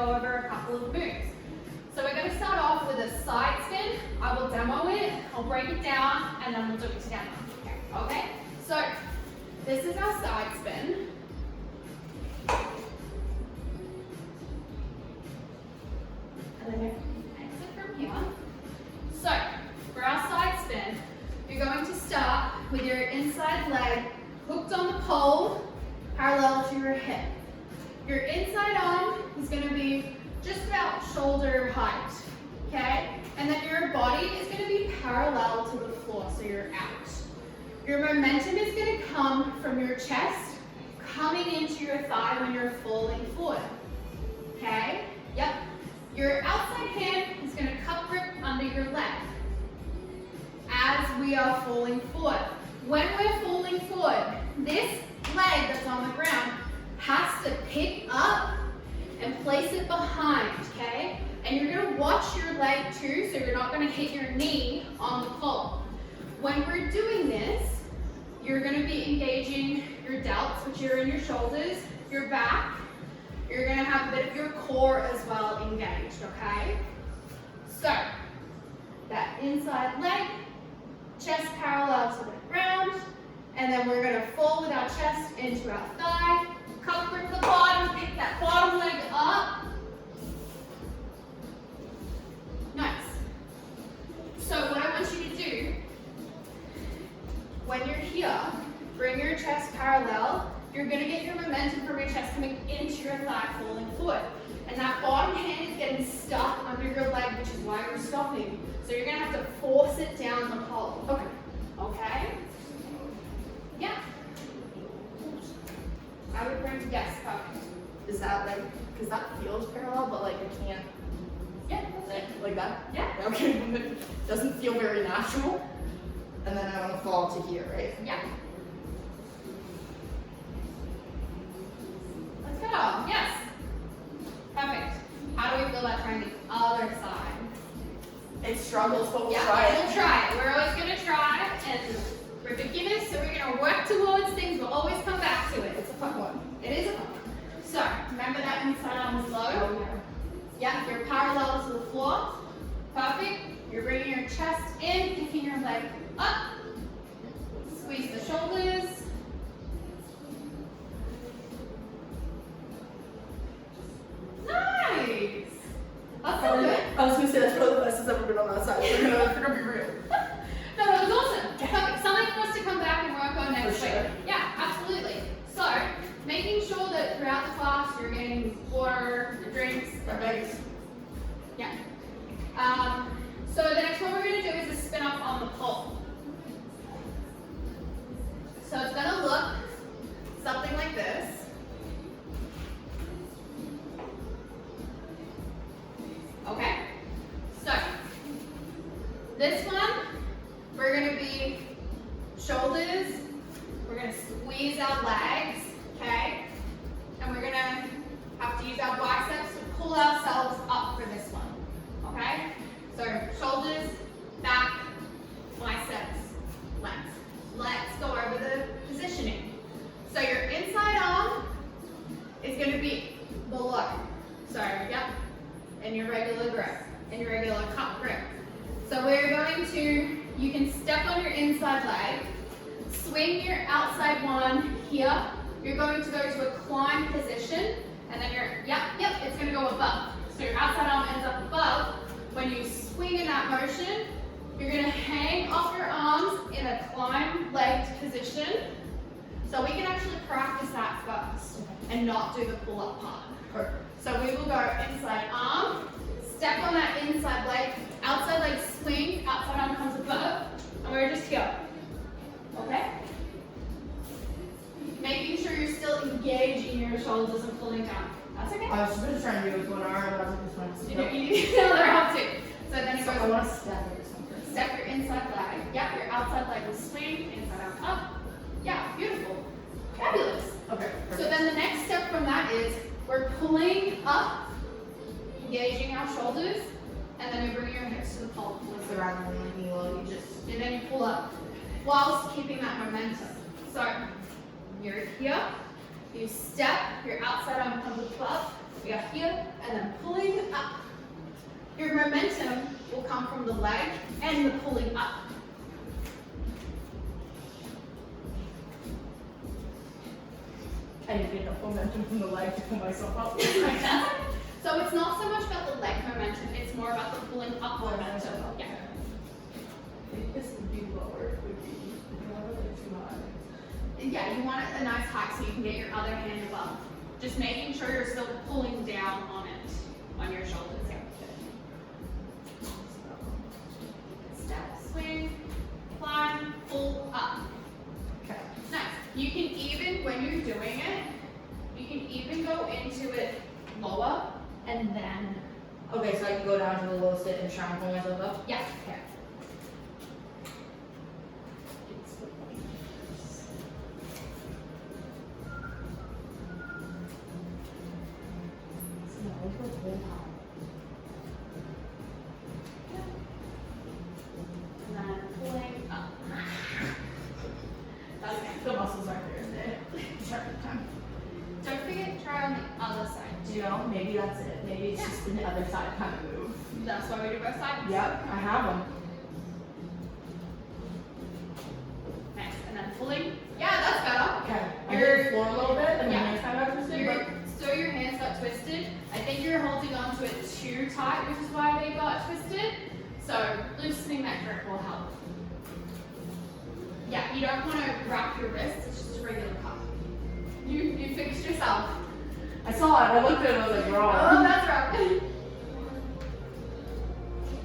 go over a couple of moves. So we're going to start off with a side spin. I will demo it, I'll break it down, and then we'll do it together. Okay? So this is our side spin. And then exit from here. So for our side spin, you're going to start with your inside leg hooked on the pole, parallel to your hip. Your inside arm is going to be just about shoulder height, okay? And then your body is going to be parallel to the floor, so you're out. Your momentum is going to come from your chest, coming into your thigh when you're falling forward, okay? Yep. Your outside hand is going to cup grip under your leg as we are falling forward. When we're falling forward, this leg that's on the ground has to pick up and place it behind, okay? And you're going to watch your leg too, so you're not going to hit your knee on the pole. When we're doing this, you're going to be engaging your delts, which are in your shoulders, your back. You're going to have a bit of your core as well engaged, okay? So, that inside leg, chest parallel to the ground, and then we're going to fall with our chest into our thigh, cup grip the bottom, pick that bottom leg up. Nice. So what I want you to do, when you're here, bring your chest parallel. You're going to get your momentum from your chest coming into your thigh, falling forward. And that bottom hand is getting stuck under your leg, which is why you're stopping. So you're going to have to force it down the pole. Okay. Okay? Yeah. I would bring, yes, perfect. Is that like, because that feels parallel, but like I can't. Yeah, that's it. Like that? Yeah. Okay. It doesn't feel very natural. And then I want to fall to here, right? Yeah. Let's go. Yes. Perfect. How do we feel about trying the other side? It struggles, but we'll Yeah, try it. we'll try it. We're always going to try it, and we're beginners, so we're going to work towards things. We'll always come back to it. It's a fun one. It is a fun one. So, remember that inside arm is low? Oh, yeah. Yeah, you're parallel to the floor. Perfect. You're bringing your chest in, picking your leg up. Squeeze the shoulders. Nice. That's so good. I was going to say that's probably the best it's ever been on that side. So we're going to be real. No, that was awesome. Perfect. Something for us to come back and work on next For week. sure. Yeah, absolutely. So, making sure that throughout the class you're getting water, drinks, Perfect. yeah. So the next one we're going to do is a spin up on the pole. So it's going to look something like this. Okay. So this one, we're going to be shoulders. We're going to squeeze our legs, okay? And we're going to have to use our biceps to pull ourselves up for this one, okay? So shoulders, back, biceps, legs. Let's go over the positioning. So your inside arm is going to be below. Sorry, yep. And your regular grip, and your regular cup grip. So we're going to, you can step on your inside leg, swing your outside one here. You're going to go to a climb position, and then it's going to go above. So your outside arm ends up above. When you swing in that motion, you're going to hang off your arms in a climb legged position. So we can actually practice that first and not do the pull-up part. Perfect. So we will go inside arm, step on that inside leg, outside leg swing, outside arm comes above, and we're just here. Okay? Making sure you're still engaging your shoulders and pulling down. That's okay? I was just going to try and do it with one arm, but I was like, this one's You need the other arm too. So then it So I goes, want to step or something. step your inside leg. Yep, your outside leg will swing, inside arm up. Yeah, beautiful. Fabulous. Okay, So perfect. then the next step from that is we're pulling up, engaging our shoulders, and then we bring your hips to the pole. So rather than like knee low, you just... And then you pull up whilst keeping that momentum. So you're here, you step, your outside arm comes above, we are here, and and then pulling up. Your momentum will come from the leg and the pulling up. I need to get enough momentum from the leg to pull myself up. So it's not so much about the leg momentum, it's more about the pulling up momentum. Yeah. I think this would be lower. It would be too high. Yeah, you want a nice height so you can get your other hand above. Just making sure you're still pulling down on it, on your shoulders. Step, swing, climb, pull up. Okay. Nice. You can even, when you're doing it, you can even go into it lower and then, Okay, so I can go down to the lowest sit and try and pull myself up? yeah, okay. And then pulling up. That's okay. The muscles aren't there today. Time. Don't forget to try on the other side. Do you know? Maybe that's it. Maybe it's just the other side kind of move. That's why we do both sides. Yep, I have them. Nice. And then pulling. Yeah, that's better. Okay. I You're- heard the floor a little bit, and Yeah. my hands kind of got twisted, So your hands got twisted. I think you're holding on to it too tight, which is why they got twisted. So loosening that grip will help. Yeah, you don't want to wrap your wrist. It's just a regular cup. You fixed yourself. but I saw it. I looked at it and I was like, Oh, wrong. that's right.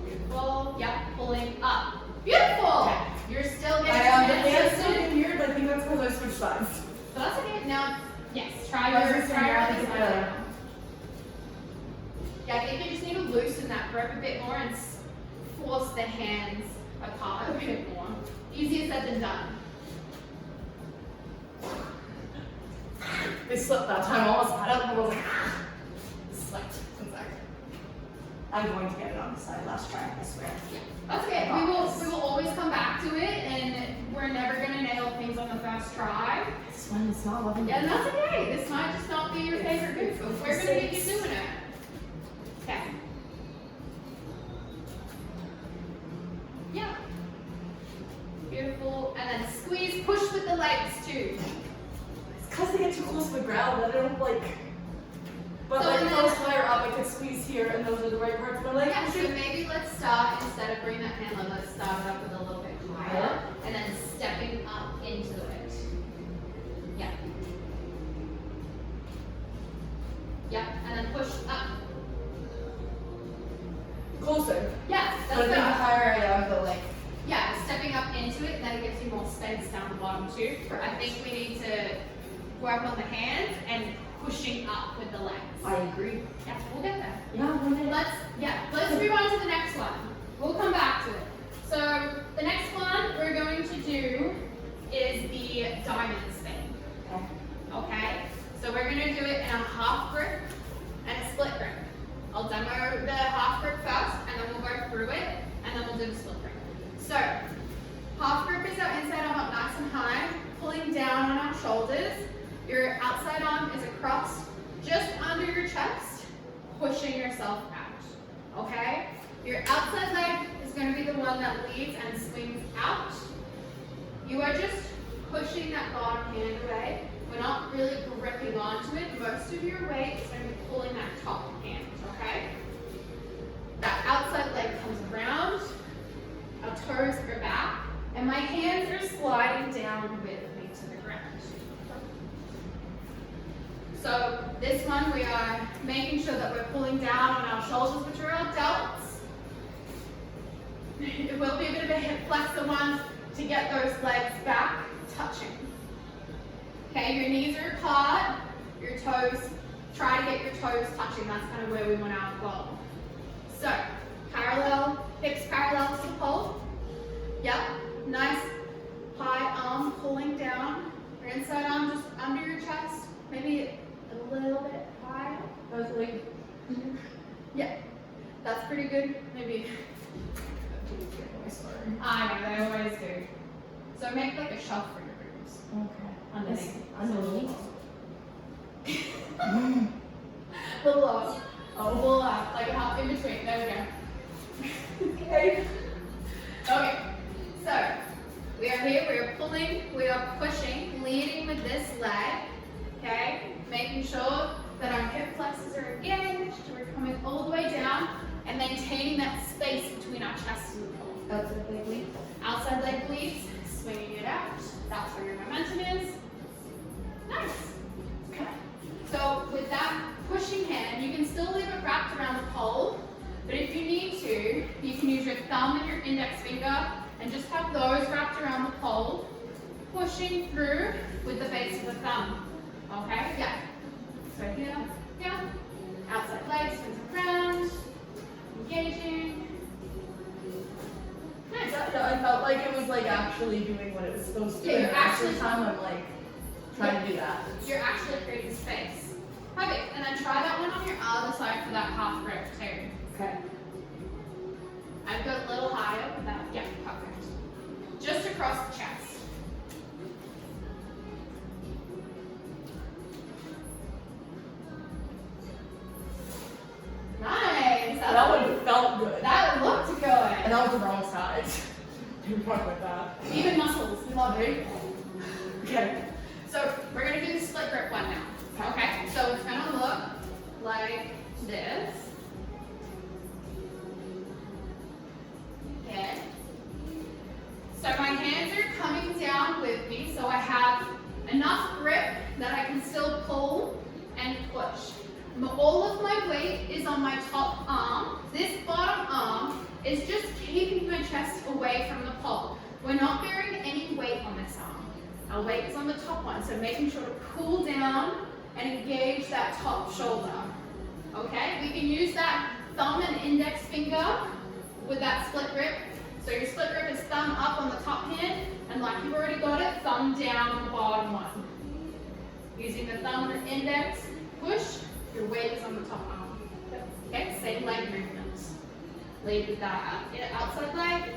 Beautiful. Yep, pulling up. Beautiful. Okay. You're still getting The your hands hands still twisted. get weird, but I think that's because I switched sides. So that's okay. Now, yes, try I was your just saying, I other think side the- now. Yeah, I think you just need to loosen that grip a bit more and force the hands apart a bit more. Easier said than done. They slipped that time. I almost got up and I was like, slipped. One sec. I'm going to get it on the side. Last try, I swear. That's okay. We will always come back to it, and we're never gonna nail things on the first try. This one is not loving Yeah, and that's okay. This might just not be your favorite move, but we're gonna get you doing it. Okay. Yeah. Beautiful. And then squeeze, push with the legs too. It's because they get too close to the ground that I don't like. But So like then- close higher up, I could squeeze here, and those are the right parts of my leg. Yeah, so maybe let's start, instead of bringing that hand low, let's start it up with a little bit higher, and then stepping up into it. Yeah. Yeah, and then push up. Closer. Yeah, But I that's think the good. higher I am, the like. Yeah, stepping up into it, then it gives you more space down the bottom too. I think we need to work on the hands and pushing up with the legs. I agree. Yeah, we'll get there. Yeah, 1 minute. Let's move on to the next one. We'll come back to it. So the next one we're going to do is the diamond spin. Okay. Okay? So we're going to do it in a half grip and a split grip. I'll demo the half grip first, and then we'll go through it, and then we'll do the split grip. So half grip is our inside arm up nice and high, pulling down on our shoulders. Your outside arm is across, just under your chest, pushing yourself out, okay? Your outside leg is going to be the one that leads and swings out. You are just pushing that bottom hand away. We're not really gripping onto it. Most of your weight is going to be pulling that top hand, okay? That outside leg comes around, our toes are back, and my hands are sliding down with me to the ground. So this one, we are making sure that we're pulling down on our shoulders, which are our delts. It will be a bit of a hip flexor one to get those legs back touching. Okay, your knees are apart, your toes, try to get your toes touching. That's kind of where we want our goal. So, parallel, hips parallel to the pole. Yep, nice high arm pulling down. Your inside arm just under your chest, maybe a little bit higher. Yeah, that's pretty good. Maybe. I know, they always do. So make like a shelf for your boobs. Okay. Underneath. Below. Oh. pushing, leading with this leg, okay? Making sure that our hip flexors are engaged, we're coming all the way down and maintaining that space between our chest and the core. Outside leg lead. Outside leg leads, swinging it out. That's where your momentum is. Nice. Okay. So with that pushing hand, you can still leave it wrapped around the pole, but if you need to, you can use your thumb and your index finger and just have those wrapped around the pole, pushing through with the base of the thumb. Okay? Yeah. So here, yeah. Outside legs, spins around, engaging. Nice. I felt like it was like actually doing what it was supposed to. Yeah, you're and actually- every time I'm like trying to do that. You're actually creating space. Perfect. And then try that one on your other side for that half grip too. Okay. I've got a little higher with that. Yeah, perfect. Just across the chest. Nice. That one felt good. That looked And good. that was the wrong side. You fuck with that. Even muscles. We love it. Okay. So we're gonna do the split grip one now. Okay. So it's gonna look like this. Okay. So my hands are coming down with me, so I have enough grip that I can still pull and push. All of my weight is on my top arm. This bottom arm is just keeping my chest away from the pole. We're not bearing any weight on this arm. Our weight is on the top one, so making sure to pull down and engage that top shoulder. Okay, we can use that thumb and index finger with that split grip. So your split grip is thumb up on the top hand, and like you've already got it, thumb down on the bottom one. Using the thumb and index, push, your weight is on the top arm. Okay, same leg movements. Lead with that outside leg.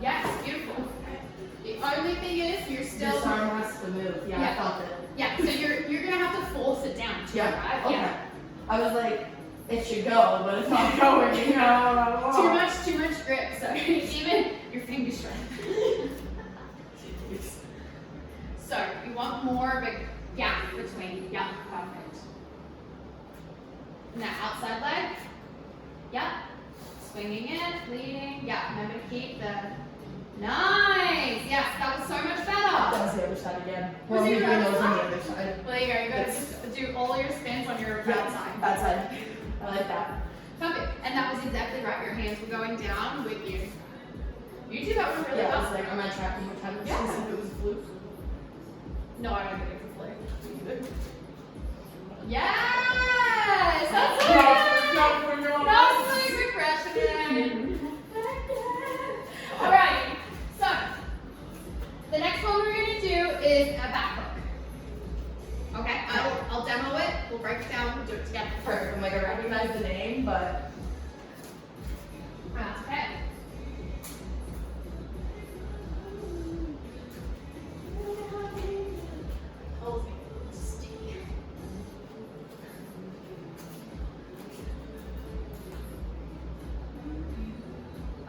Yes, beautiful. The only thing is you're still. This arm has to move. Yeah, I felt it. Yeah, so you're gonna have to force it down too, Yeah. right? Okay. Yeah. I was like, it should go, but it's not going. You know. Too much grip, so even your fingers strength. So you want more of a gap between. Yeah, perfect. Now outside leg. Yeah. Swinging in, leading. Yeah, remember to keep the. Nice. Yes, that was so much better. That was the other side again. Was Well, it we your do other those on the side? other side. Well, there you go. You gotta Yes. just do all your spins on your bad side. That side. I like that. Perfect. And that was exactly right. Your hands were going down with you. You do that one really Yeah, I well. was like, am I tracking your time? Yeah. See if it was blue. No, I don't think it's a flick. Yes! That's so good! That was really refreshing. Alright, so the next one we're going to do is a back hook. Okay, I'll demo it, we'll break it down, we'll do it together. Perfect. I'm like, I recognize the name, but That's okay.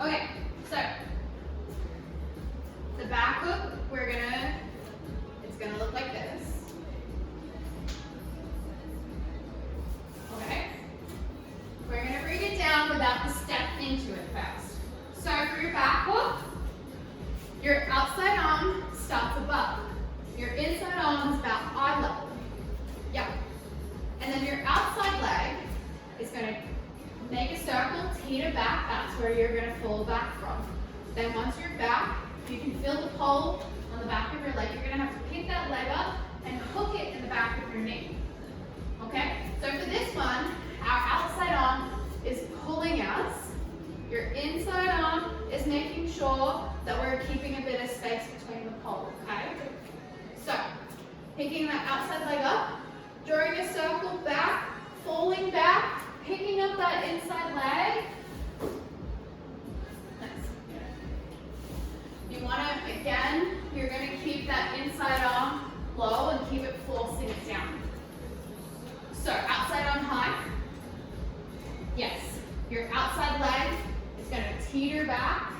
Okay, so the back hook, it's gonna look like this. Okay, we're gonna bring it down without the step into it first. So for your back hook, your outside arm starts above. Your inside arm is about eye level. Yeah. And then your outside leg is gonna make a circle, teeter back, that's where you're gonna fall back from. Then once you're back, you can feel the pull on the back of your leg. You're gonna have to pick that leg up and hook it in the back of your knee. Okay? So for this one, our outside arm is pulling us. Your inside arm is making sure that we're keeping a bit of space between the poles, okay? So, picking that outside leg up, drawing a circle back, falling back, picking up that inside leg. Nice. You want to, again, you're going to keep that inside arm low and keep it forcing it down. So, outside arm high. Yes. Your outside leg is going to teeter back.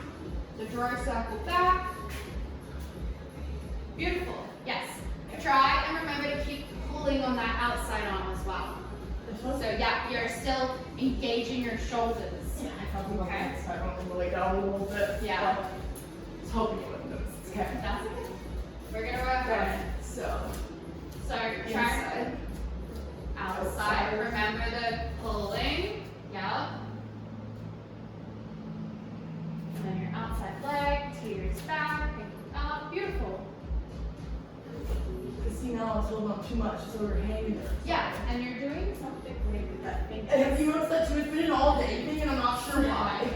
So, draw a circle back. Beautiful. Yes. Try and remember to keep pulling on that outside arm as well. This one? So yeah, you're still engaging your shoulders. Yeah, I felt about Okay. that, so I don't all the way down a little bit. Yeah. But I was hoping you wouldn't notice. Okay. That's okay. We're gonna work on it. So, So try inside. outside. Remember the pulling. Yep. And then your outside leg, teeters back, pick up. Beautiful. Because see, now I was holding on too much, so we're hanging there. Yeah, and you're doing something great with that thing. And if you notice that too, it's been an all day thing, and I'm not sure why.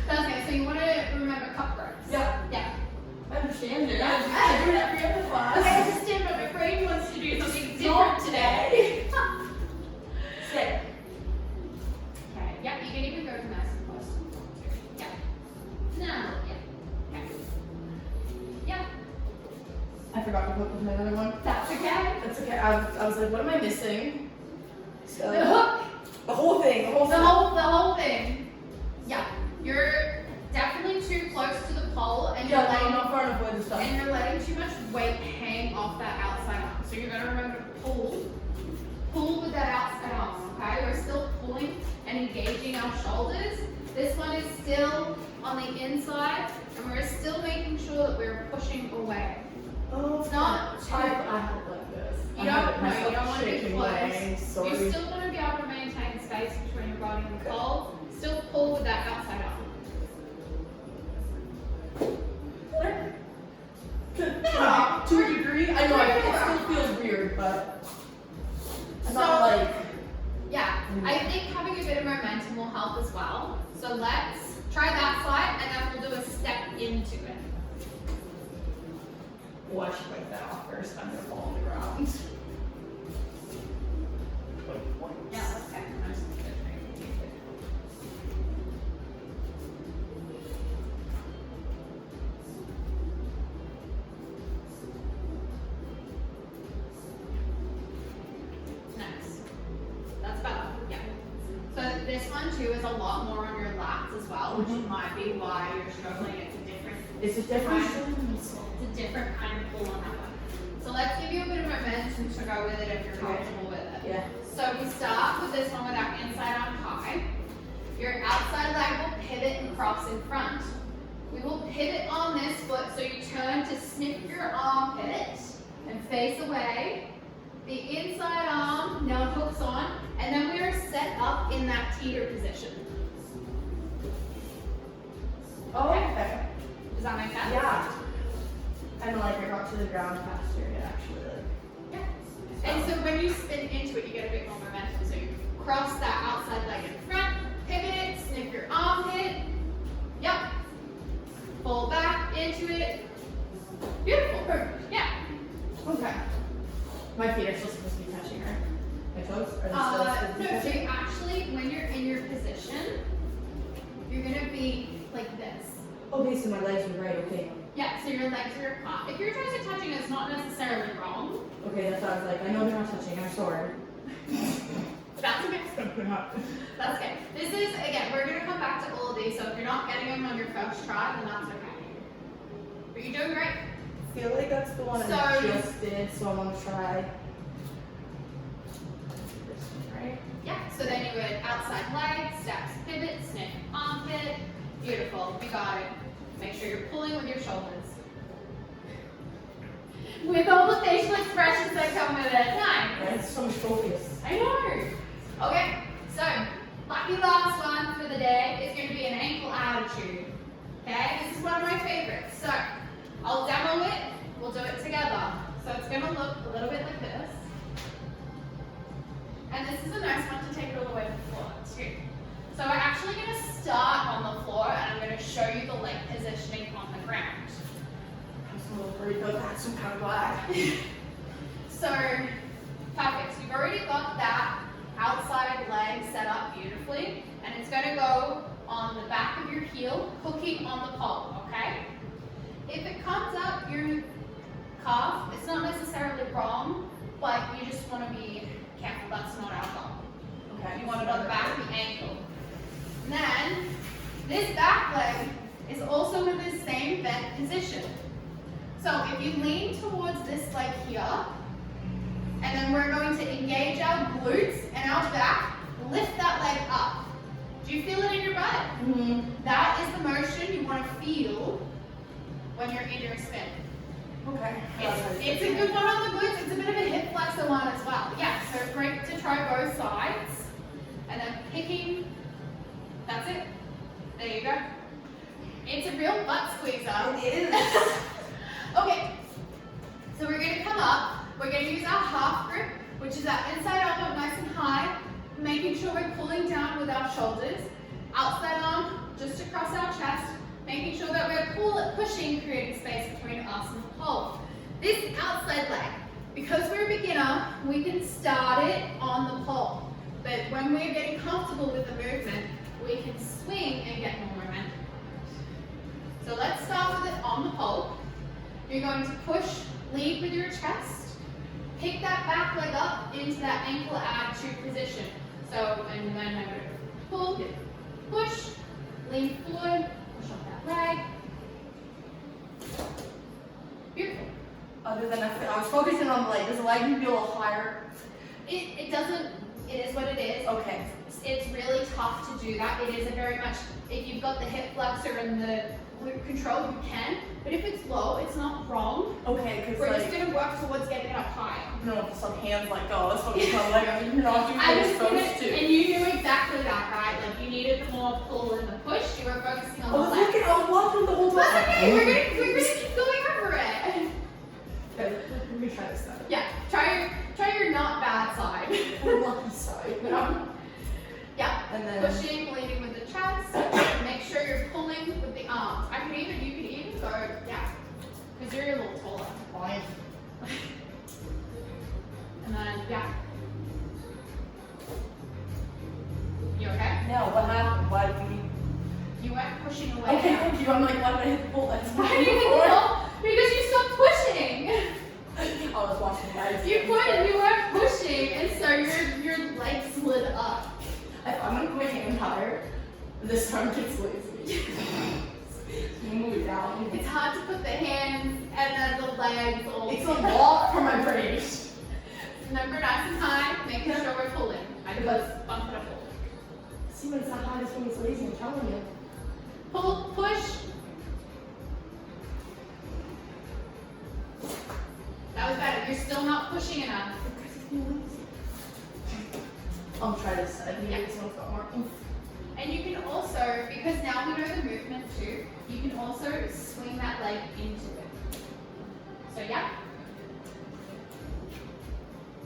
That's okay. So you want to remember cup ropes. Yeah. Yeah. I understand it. Yeah. I do it every other class. Okay, I understand, but my brain wants to do something different today. Stay. Okay. Yep. You can even go to nice and close. Yeah. No. Yeah. Okay. Yeah. I forgot to put with my other one. That's okay. That's okay. I was like, what am I missing? So, The hook. the whole thing. The whole The thing. whole thing. Yeah. You're definitely too close to the pole, and Yeah, you're I'm letting not far enough away this stuff. and you're letting too much weight hang off that outside arm. So you're gonna remember to pull with that outside arm. Okay. We're still pulling and engaging our shoulders. This one is still on the inside, and we're still making sure that we're pushing away. Oh, It's not too. I have it like this. You I don't, have it no, you myself don't want to be shaking close. away. Sorry. You still want to be able to maintain space between your body and the pole. Still pull with that outside arm. To a degree, I know it still feels weird, but I'm not So- like. Yeah, I think having a bit of momentum will help as well. So let's try that side, and then we'll do a step into it. Oh, I should wipe that off first. I'm gonna fall on the ground. Yeah, that's okay. I'm just gonna try and do it. Nice. That's better. Yeah. So this one too is a lot more on your lats as well, which might be why you're struggling. It's a different. It's a different. It's a different kind of pull on that one. So let's give you a bit of momentum to go with it if you're comfortable with it. Yeah. So we start with this one with our inside arm high. Your outside leg will pivot and cross in front. We will pivot on this foot so you turn to sniff your armpit and face away. The inside arm now hooks on, and then we are set up in that teeter position. Oh, okay. Does that make sense? Yeah. And like I got to the ground faster, it actually like. Yeah. And so when you spin into it, you get a bit more momentum. So you cross that outside leg in front, pivot it, sniff your armpit. Yep. Pull back into it. Beautiful. Perfect. Yeah. Okay. My feet are still supposed to be touching her. My toes? Are they still supposed to be No, so touching? you actually, when you're in your position, you're gonna be like this. Okay, so my legs are right, okay. Yeah, so your legs are apart. If your toes are touching, it's not necessarily wrong. Okay, that's what I was like. I know they're not touching, I'm sorry. That's okay. That's okay. This is, again, we're gonna come back to all of these, so if you're not getting them on your first try, then that's okay. But you're doing great. I feel like that's the one I So- just did, so I want to try. This one, right? Yeah, so then you would outside leg, steps, pivot, sniff, armpit. Beautiful, you got it. Make sure you're pulling with your shoulders. With all the facial expressions that come with it. Nice. Right? So much focus. I know. Okay, so lucky last one for the day is going to be an ankle attitude. Okay, this is one of my favorites. So I'll demo it. We'll do it together. So it's going to look a little bit like this. And this is a nice one to take it all the way to the floor too. So we're actually going to start on the floor, and I'm going to show you the leg positioning on the ground. I'm a little worried about that, so I'm kind of glad. So, perfect. So you've already got that outside leg set up beautifully, and it's going to go on the back of your heel, hooking on the pole, okay? If it comes up your calf, it's not necessarily wrong, but you just want to be careful. That's not our goal. Okay. You want it on the back of the ankle. And then, this back leg is also in the same bent position. So So if you lean towards this leg here, and then we're going to engage our glutes and our back, lift that leg up. Do you feel it in your butt? Mm-hmm. That is the motion you want to feel when you're in your spin. Okay. It's a good one on the glutes. It's a bit of a hip flexor one as well. Yeah, so great to try both sides. And then picking, that's it. There you go. It's a real butt squeezer. It is. Okay, so we're going to come up. We're going to use our half grip, which is our inside elbow nice and high, making sure we're pulling down with our shoulders. Outside arm just across our chest, making sure that we're pushing, creating space between us and the pole. This outside leg, because we're a beginner, we can start it on the pole. But when we're getting comfortable with the movement, we can swing and get more momentum. So let's start with it on the pole. You're going to push, lead with your chest. Pick that back leg up into that ankle attitude position. So, and then I'm going to pull, push, lean forward, push up that leg. Beautiful. Other than I was focusing on the leg. Does the leg need to be a little higher? It doesn't, it is what it is. Okay. It's really tough to do that. It is a very much, if you've got the hip flexor and the glute control, you can. But if it's low, it's not wrong. Okay, because We're like, just going to work towards getting it up higher. no, some hands like, oh, let's focus on the leg. You're not doing what you're supposed to. And you knew exactly that, right? Like you needed the more pull and the push. You were focusing on I the was left. looking, I was watching the whole time. That's okay. We're gonna keep going over it. Okay, let me try this side. Yeah. Try your not bad side. The lucky side. Yeah. And then Pushing, leading with the chest. Make sure you're pulling with the arms. You could even go, yeah. Because you're a little taller. fine. And then, yeah. You okay? No, what happened? Why did we? You weren't pushing away. Okay, thank you. I'm like, why did I hit the pull? That's Why did you know? Because you stopped pushing. I was watching the guys. You weren't pushing, and so your leg slid up. I'm gonna put my hand higher. This time gets lazy. Move it down. It's hard to put the hands and then the legs all It's a together. lot for my brain. Remember, nice and high, making sure we're pulling. I just bump it up. See when it's not high, this one gets lazy. I'm telling you. Pull, push. That was better. You're still not pushing enough. I'll try this. I think Yeah. this one's got more. And you can also, because now we know the movement too, you can also swing that leg into it. So yeah.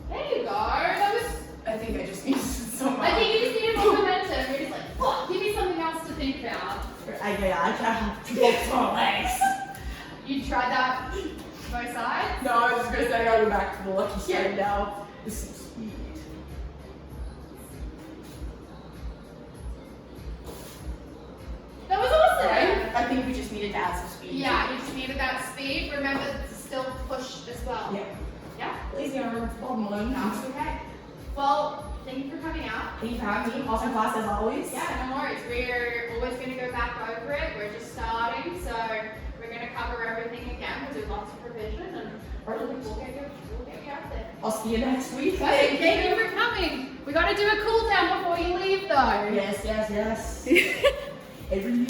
There you go. That was, I think I just need so much. I think you just needed more momentum. You're just like, oh, give me something else to think about. I can't have to focus on my legs. You tried that both sides? No, I was just gonna say I gotta go back to the lucky side Yeah. now. This is speed. That was awesome. Right? I think we just needed to add some speed. Yeah, you just needed that speed. Remember to still push as well. Yeah. Yeah? Lazy arm, bottom one. That's okay. Well, thank you for coming out. Thank you for having me. Awesome class as always. Yeah, no worries. We're always going to go back over it. We're just starting, so we're going to cover everything again. We'll do lots of revision, and we'll get you out there. I'll see you next week. Thank you for coming. We got to do a cool down before you leave, though. Yes. Every